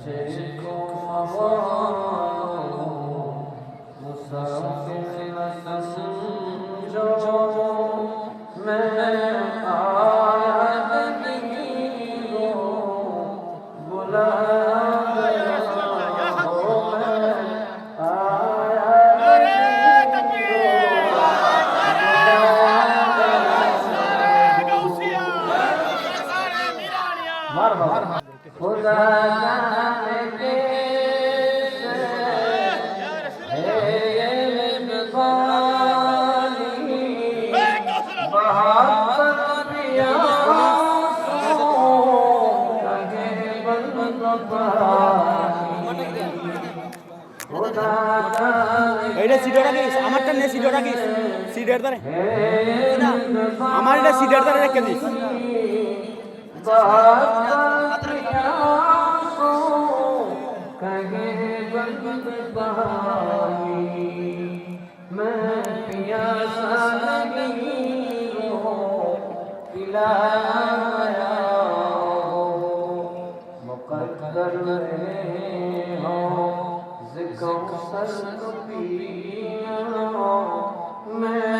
मुझको हवालो मुसाफिर न समझो मैं आया नहीं हो बुला खुदा जाने कैसे है ये मिज़ानी बहाकर प्यासों लगे बंद पानी खुदा এইটা সিডার রাখিস আমারটা নে সিডার রাখিস সিডার ধরে আমার এটা সিডার ধরে রেখে দিস मैं प्यासा नहीं हो पिलाया मुक़द्दर हो ज़िक्र सर पिया मैं